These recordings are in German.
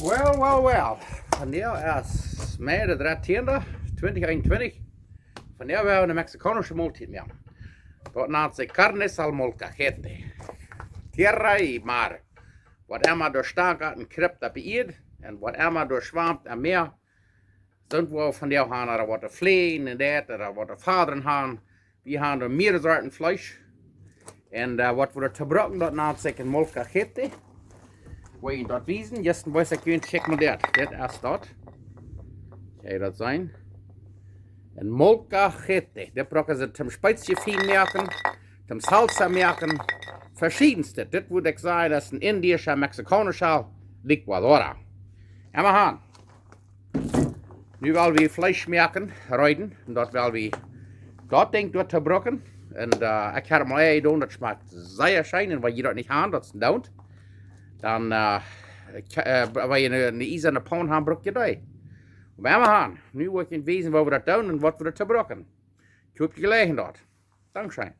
Well. Vandaar is mei de 13e 2021. Vandaar we een Mexicanische maaltijd meer. Dat naast de carnes al molcajete. Tierra y mar. Wat immer door stank uit en kript op eerd. En wat immer door zwaamt en meer. Sind we van jou gaan er wat vleen en dat, er wat vaderen gaan. We gaan er meer soorten vlees. En wat we er te gebruiken, dat naast de molcajete. Wil je dat weten? Just een beetje check maar dat. Dit is dat. Kan je dat zijn? En molcajete. Dat brokken ze zum Speizje fien merken, zum salsa merken. Verschiedenste. Dit moet ik zeggen, dat is een Indische, Mexicanische liquadora. En we gaan. Nu willen we vlees merken, rijden. En dat willen we, dat ding door te brokken. En ik ga het maar even doen, dat smaakt zeer schijn. En wat je dat niet aan, dat is een dood. Dan, waar je een ijs en een pan hebt, brok je dat. Maar we gaan. Nu wil ik je wezen waar we dat doen en wat we er te brokken. Ik hoop je gelegen dat. Dankzij.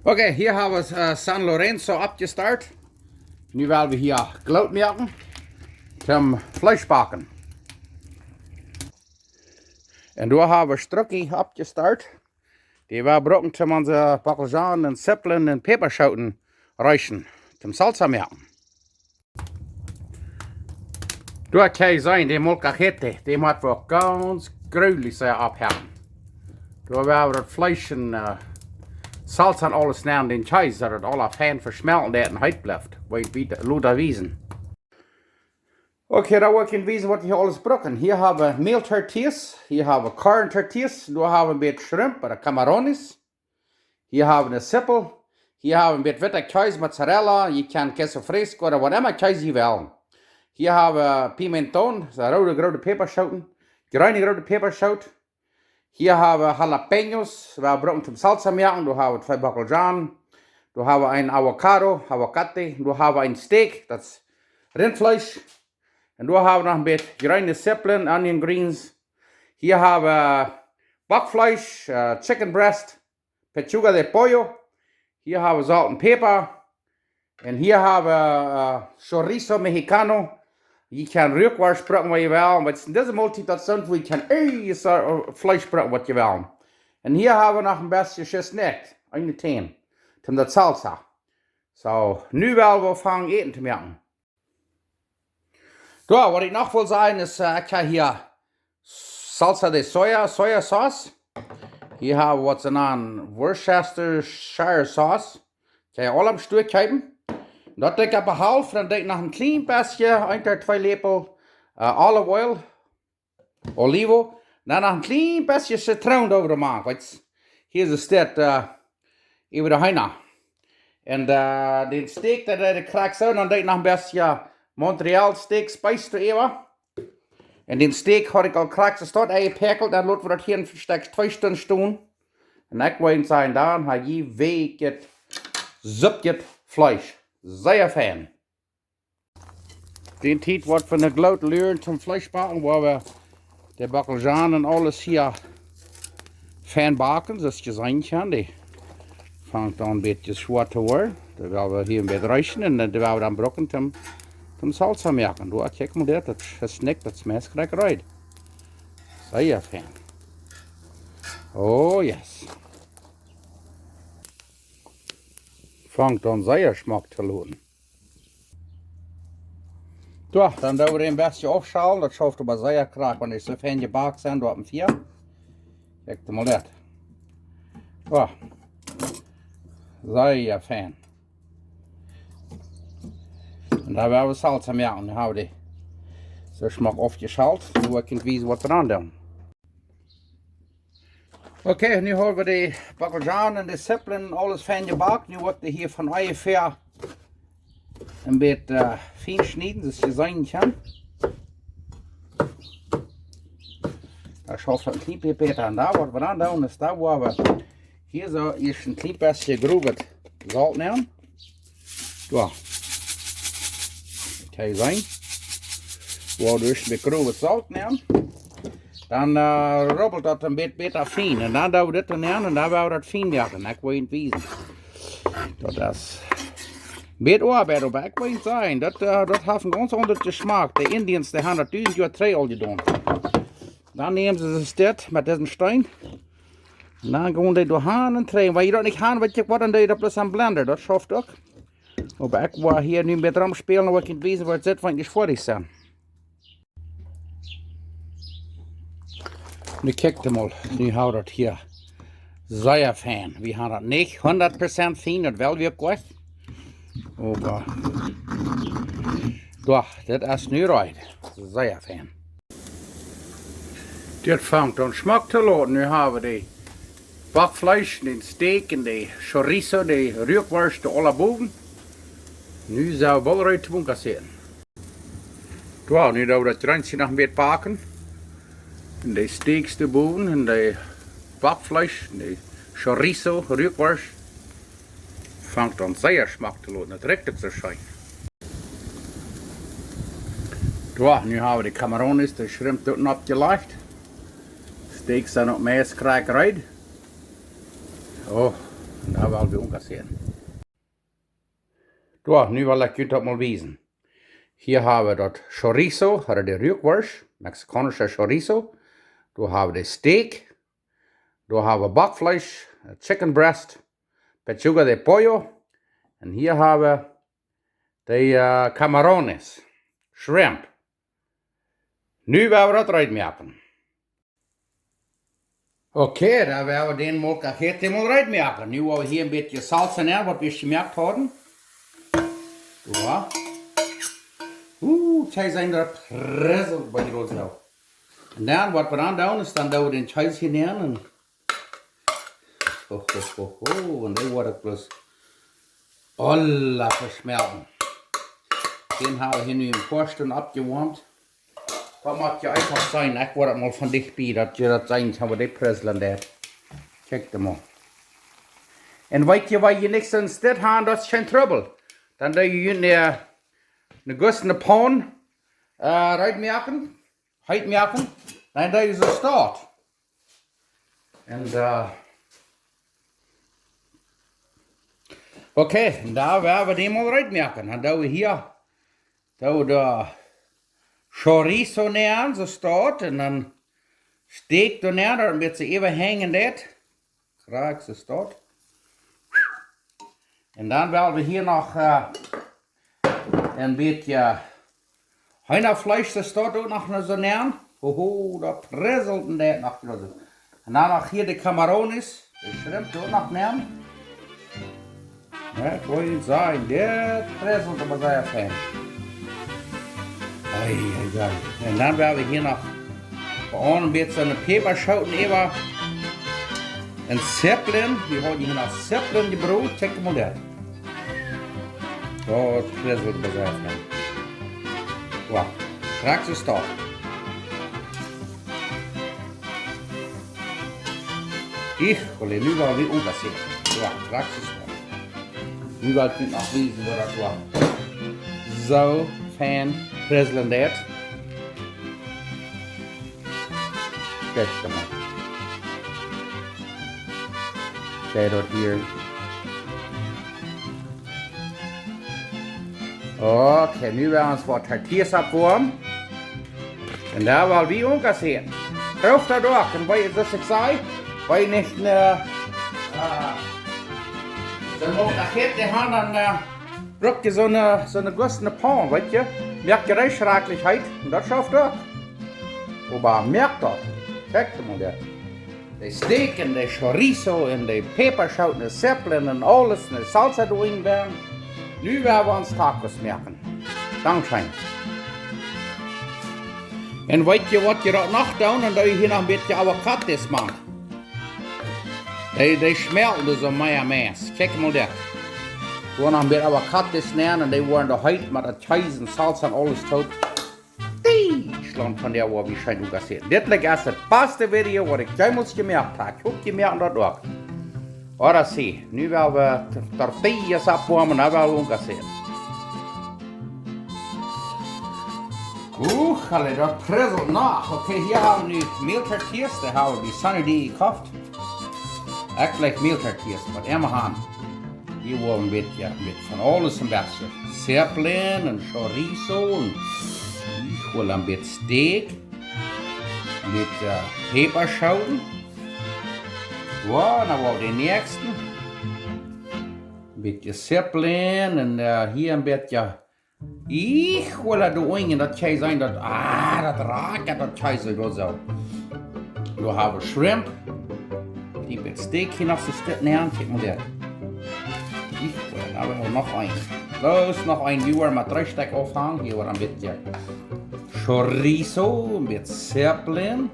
Oké, hier hebben we San Lorenzo opgestart. Nu willen we hier glout maken. Zum vlees bakken. En daar hebben we strukkie opgestart. Die we brokken zum onze bakkelzaan en sippelen en peperschoten reichen. Zum salsa maken. Daar kan je zijn, die molcajete, die moet we ganz gruwelijk ophalen. Daar willen we het vlees en salsa en alles naar in den cheese, dat het alle fijn versmelten dat en heet blijft. Weet je, Luda wiesen. Oké, dan wil ik je wijzen wat je alles brokken. Hier hebben we meal tortillas, hier hebben we corn tortillas, daar hebben we een beetje shrimp, de camarones. Hier hebben we een sippel, hier hebben we een beetje witte cheese, mozzarella, je kan queso fresco, of whatever cheese je wil. Hier hebben we pimenton, rode peperschoten, bruine rode peperschoten. Hier hebben we jalapenos, we brokken zum salsa maken, daar hebben we 2 bakkelzaan. Daar hebben we een avocado, aguacate, daar hebben we een steak, dat is rindvlees. En daar hebben we nog een beetje bruine sippelen, onion greens. Hier hebben we bakvlees, chicken breast, pechuga de pollo. Hier hebben we zout en peper. En hier hebben we chorizo mexicano. Je kan rookwars brokken wat je wil. Maar deze maaltijd dat soms je kan vlees brokken wat je wil. En hier hebben we nog een beetje gesnekt. Een teen. Om dat salsa. Zo, nu willen we van eten te maken. Ja, wat ik nog wil zeggen is, ik heb hier salsa de sojasaus. Hier hebben we wat ze noemen Worcestershire sauce. Kan je al een stuk hebben. Dat denk ik op een half, dan denk ik nog een klein beetje, 1 tot 2 lepel olive oil, olivo. Dan nog een klein beetje citroen over de maak. Hier is het over de heina. En de steak dat ik krijg zo, dan denk ik nog een beetje Montreal steak spice er even. En den steak had ik al krijg, dus dat eingepekeld, dan laten we dat hier een stuk 2 stunden staan. En ik wil zijn, dan heb je weekend zupjet vlees. Zeer fijn. Den tijd wat van de glout leren zum vlees bakken, waar we de bakkelzaan en alles hier fijn bakken, zoals je zien kan. Die vangt dan een beetje zwart te worden. Dan willen we hier een beetje reichen en dan willen we dan brokken zum salsa maken. Doe, kijk maar dit, dat gesnikt, dat smaakt gelijk uit. Zeer fijn. Oh yes. Vangt dan zeer smaak te lopen. Ja, dan doen we een beetje afschalen, dat schaft maar zeer kraak, wanneer ze fijn gebakken zijn door een 4. Kijk maar dit. Ja. Zeer fijn. En daar willen we salsa maken, dan hebben we die zo smaak afgeschaald. Nu wil ik je wijzen wat we aan doen. Oké, nu hebben we de bakkelzaan en de sippelen en alles fijn gebakken. Nu wordt er hier van ongeveer een beetje fijn snijden, zoals je zien kan. Daar schaft het een klein beetje beter aan. Daar wat we aan doen is daar waar we hier zo eerst een klein beetje gegroeid zout nemen. Ja. Kan je zien. Waar dus met gegroeid zout nemen. Dan robbelt dat een beetje beter fijn. En dan doen we dit erin en dan willen we dat fijn maken. Ik wil je het wijzen. Dat is Met arbeid op, ik weet zijn. Dat heeft een ganz andere Geschmack. De Indiërs die hebben dat 1000 jaar terug al gedaan. Dan nemen ze dit met deze steen. En dan gaan die door haan en trainen. Waar je dat niet haan, wat dan doe je dat plus aan blender. Dat schaft ook. Maar ik was hier nu met ram spelen, waar ik niet weten waar het zit, want ik voor die staan. Nu kijk je mal, nu houdt dat hier. Zeer fijn. We hebben dat niet 100% fijn, dat wel weer kort. Maar, doch, dit is nu right. Zeer fijn. Dit vangt dan smaak te laten. Nu hebben we die bakvlees, de steak en de chorizo, de rührwurst, de alle boven. Nu zou we wel uit de bunker zitten. Wow, nu dat we dat randje nog een beetje pakken. En de steaks erboven en de bakvlees, de chorizo, rührwurst. Vangt dan zeer smaak te laten. Het richtig zo schijn. Wow, nu hebben we de camarones, de shrimp tot opgelegd. Steaks zijn op meest krakeruit. Oh, en daar wil we ook zien. Wow, nu wil ik je dat mal wijzen. Hier hebben we dat chorizo, de rührwurst, Mexicanische chorizo. Daar hebben we de steak. Daar hebben we bakvlees, chicken breast, pechuga de pollo. En hier hebben we de camarones, shrimp. Nu willen we dat eruit maken. Oké, dan willen we den molcajete eruit maken. Nu willen we hier een beetje salsa neer, wat we gemaakt hebben. Ja. Zij zijn er present bij ons nou. En dan wat we dan doen is, dan doen we den cheese hier neer. En en dan wordt het plus alle versmelten. Den hebben we hier nu een paar stunden opgewarmd. Dat mag je einfach zijn. Ik word het mal van dichtbij dat je dat zijn, hebben we die presenteerd. Kijk het maar. En weet je waar je niks in dit hebt, dat is geen trouble. Dan doe je een gus in de pan uitmaken, uitmaken, dan doe je ze start. En oké, daar willen we die mal uitmaken. Dan doen we hier de chorizo neer, zo start, en dan steek er neer, dan wird ze even hangen dit. Krijg ze start. En dan willen we hier nog een beetje heinafleisch, dat staat ook nog zo neer. Hoho, dat prizzelt en dat nog. En dan nog hier de camarones, de shrimp ook nog neer. Ja, ik wil je zeggen, dit prizzelt maar zeer fijn. En dan willen we hier nog een beetje een peperschoten even. Een zeppelin, we houden hier nog zeppelin gebroed, check maar dat. So, das wird besser. Wow, tragst du stop. Ich will nu wel weer oppassen. Wow, tragst du stop. Nu wil ik nog weten wat dat was. Zo fijn presenteerd. Kijk maar. Kijk dat hier. Oké, nu willen we ons wat tortillas opwarmen. En daar willen we ook zien. Proef dat ook. En wat je dus ik zei, wat je niet zo'n molcajete hebben, dan braucht je zo'n gustene pan, weet je. Merkt je Rijksrakelijkheid, en dat schafft ook. Maar merkt dat. Kijk maar dat. De steak en de chorizo en de peperschoten, de zeppelin en alles, en de salsa erin werden. Nu willen we ons tacos maken. Dankzij. En weet je wat je dat nog doet? Dan doe je hier nog een beetje avocados maken. Die smelten zo meer mes. Kijk maar dat. Doe nog een beetje avocados neer en die worden de huid met de cheese en salsa en alles tot. Die slaan van der waar we schijn ook gezien. Dit lijkt als het beste video wat ik jemals gemerkt heb. Ik hoop je merkt dat ook. Ahora sí, nu willen we tortillas opwarmen, dan willen we ook zien. Dat prizzelt nog. Oké, hier hebben we nu meeltortillas, daar hebben we die Sunny die gekocht. Ik like meeltortillas, maar immer gaan. Hier wollen wir ja mit von alles ein bisschen. Zeppelin und Chorizo und ich hole ein bisschen Steak mit Peperschaum. Ja, dann wollen wir den nächsten. Ein bisschen Zeppelin und hier ein bisschen. Ich hole da unten, das kann sein, das Raken, das kann sein, so. Wir haben Shrimp. Die mit Steak hier noch so stitten her, check mal der. Ich will aber noch ein. Los, noch ein, wie wir mit 3 Stück aufhängen. Hier war ein bisschen Chorizo, mit Zeppelin.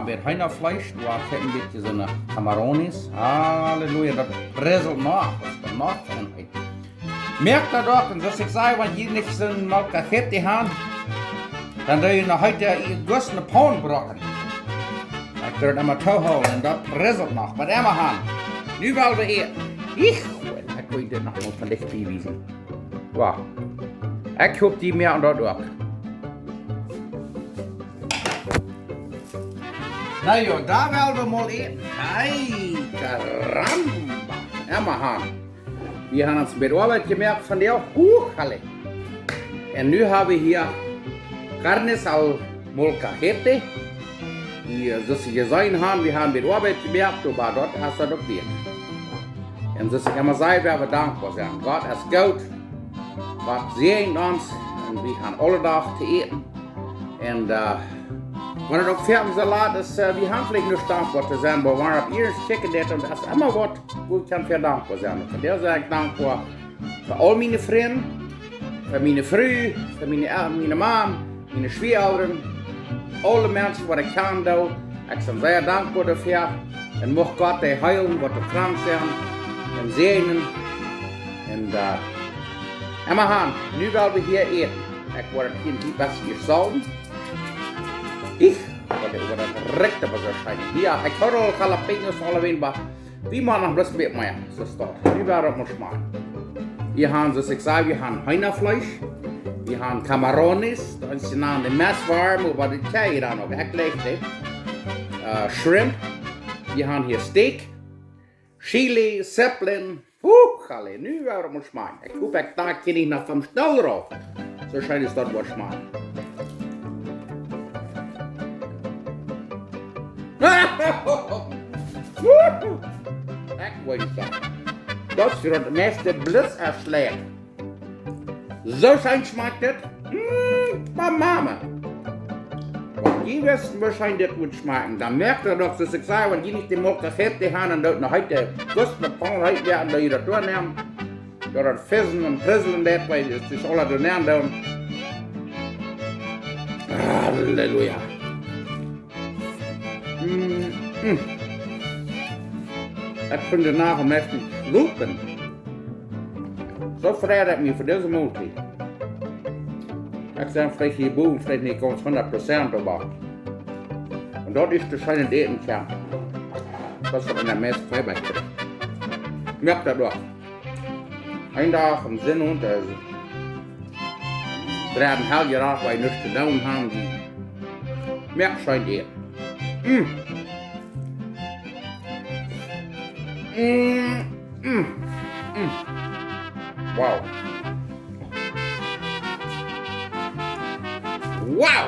Mit Hühnerfleisch, du hast ein bisschen so eine Camarones. Halleluja, das bresselt noch. Das ist noch Feinheit. Merkt ihr doch, und dass ich sage, wenn die nicht so eine Molkachette haben, dann da noch heute eine Pound brocken. Ich würde immer holen und das bresselt noch. Was immer haben. Nu wollen wir eten. Ich will dir noch mal von Licht beweisen. Wow. Ich hab die mehr und dort auch. Na ja, da wollen wir mal eten. Hey, caramba. Immer haben. Wir haben uns mit Arbeit gemerkt von der Halle. Und nu haben wir hier Carnes al Molcajete. Hier, das Sie gesehen haben, wir haben mit Arbeit gemerkt, aber dort hast du doch wieder. Und das kann man sagen, wir haben dankbar sein. Gott ist gut, Gott segnet uns und wir haben alle Tage zu eten. Und wenn es auch Fernsehsalat ist, wir haben vielleicht nicht dankbar zu sein, aber wenn wir auf ihr checken, das ist immer was, wo ich für dankbar sein. Und von der sage ich dankbar für all meine Freunde, für meine Frau, für meine Mom, meine Schwiegereltern, alle Menschen, die ich kann. Ich bin sehr dankbar dafür. Und mag Gott die heilen, die krank sind, und segnen. Und immer haben, nu wollen wir hier eten. Ich werde hier nicht was gesalben. Ich werde über das Recht aber so scheinen. Hier, ich habe auch Jalapenos alle aber wie man noch bloß mit mehr. So ist das. Nu werden wir schmecken. Wir haben, so ich sage, wir haben Hühnerfleisch. Wir haben Camarones, das ist die Messwarm, aber die Tee dann noch weggelegt. Shrimp. Wir haben hier Steak, Chili, Zeppelin. Alle, nu werden wir schmecken. Ich hoffe, da kann ich noch vom Stall rauf. So scheint es dort was schmecken. Ich weiß nicht. Das ist der nächste Blitzerschlag. So scheint schmeckt das. Mama. Und die wissen wahrscheinlich, das gut schmecken. Dann merkt ihr doch, dass ich sage, wenn die nicht die Molkachette haben und dort noch heute Gusten Pong heute werden, da jeder durchnehmen. Da das Fissen und Prisseln und das, weil es ist alle durcheinander. Halleluja. Ich könnte nach am nächsten lupen. So freut es mich für diese Multi. Ich sage vielleicht hier boven, vielleicht nicht ganz 100%, aber. Und dort ist der scheine Etenkern. Das ist in der Messe Freiberg. Merkt ihr doch. Ein Tag im Sinn und 3,5 Jahre, weil ich nichts zu tun haben. Merkt scheint ihr. Wow. Wow!